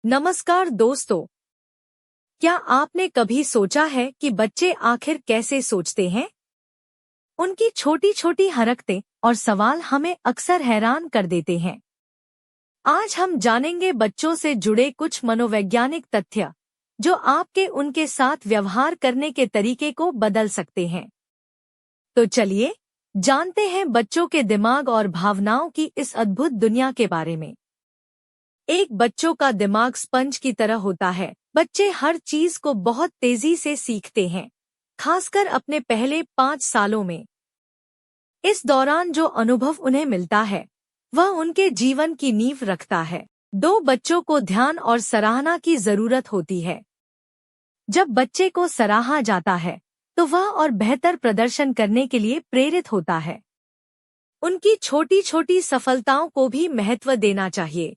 नमस्कार दोस्तों, क्या आपने कभी सोचा है कि बच्चे आखिर कैसे सोचते हैं? उनकी छोटी छोटी हरकतें और सवाल हमें अक्सर हैरान कर देते हैं। आज हम जानेंगे बच्चों से जुड़े कुछ मनोवैज्ञानिक तथ्य जो आपके उनके साथ व्यवहार करने के तरीके को बदल सकते हैं। तो चलिए जानते हैं बच्चों के दिमाग और भावनाओं की इस अद्भुत दुनिया के बारे में। एक बच्चों का दिमाग स्पंज की तरह होता है। बच्चे हर चीज को बहुत तेजी से सीखते हैं, खासकर अपने पहले 5 सालों में। इस दौरान जो अनुभव उन्हें मिलता है वह उनके जीवन की नींव रखता है। 2 बच्चों को ध्यान और सराहना की जरूरत होती है। जब बच्चे को सराहा जाता है तो वह और बेहतर प्रदर्शन करने के लिए प्रेरित होता है। उनकी छोटी छोटी सफलताओं को भी महत्व देना चाहिए।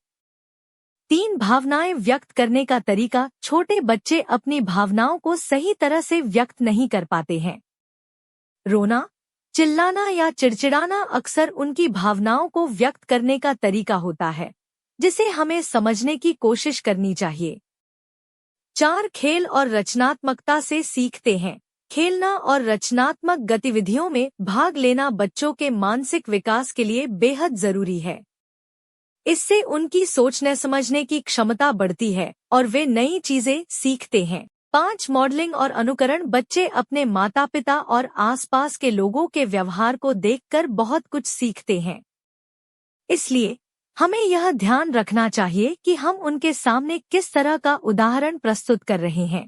3 भावनाएं व्यक्त करने का तरीका। छोटे बच्चे अपनी भावनाओं को सही तरह से व्यक्त नहीं कर पाते हैं। रोना, चिल्लाना या चिड़चिड़ाना अक्सर उनकी भावनाओं को व्यक्त करने का तरीका होता है, जिसे हमें समझने की कोशिश करनी चाहिए। 4 खेल और रचनात्मकता से सीखते हैं। खेलना और रचनात्मक गतिविधियों में भाग लेना बच्चों के मानसिक विकास के लिए बेहद जरूरी है। इससे उनकी सोचने समझने की क्षमता बढ़ती है और वे नई चीजें सीखते हैं। 5 मॉडलिंग और अनुकरण। बच्चे अपने माता पिता और आसपास के लोगों के व्यवहार को देखकर बहुत कुछ सीखते हैं। इसलिए हमें यह ध्यान रखना चाहिए कि हम उनके सामने किस तरह का उदाहरण प्रस्तुत कर रहे हैं।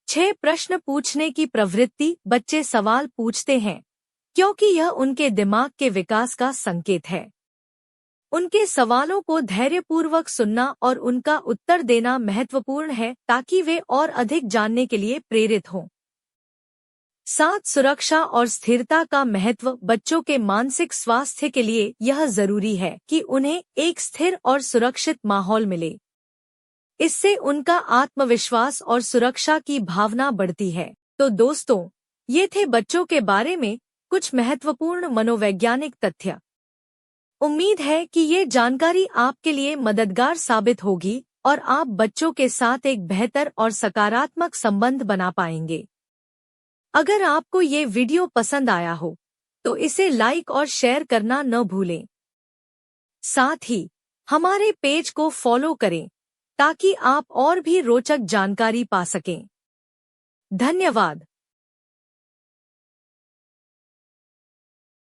6 प्रश्न पूछने की प्रवृत्ति। बच्चे सवाल पूछते हैं क्योंकि यह उनके दिमाग के विकास का संकेत है। उनके सवालों को धैर्यपूर्वक सुनना और उनका उत्तर देना महत्वपूर्ण है ताकि वे और अधिक जानने के लिए प्रेरित हों। 7 सुरक्षा और स्थिरता का महत्व। बच्चों के मानसिक स्वास्थ्य के लिए यह जरूरी है कि उन्हें एक स्थिर और सुरक्षित माहौल मिले। इससे उनका आत्मविश्वास और सुरक्षा की भावना बढ़ती है। तो दोस्तों, ये थे बच्चों के बारे में कुछ महत्वपूर्ण मनोवैज्ञानिक तथ्य। उम्मीद है कि ये जानकारी आपके लिए मददगार साबित होगी और आप बच्चों के साथ एक बेहतर और सकारात्मक संबंध बना पाएंगे। अगर आपको ये वीडियो पसंद आया हो तो इसे लाइक और शेयर करना न भूलें। साथ ही हमारे पेज को फॉलो करें ताकि आप और भी रोचक जानकारी पा सकें। धन्यवाद।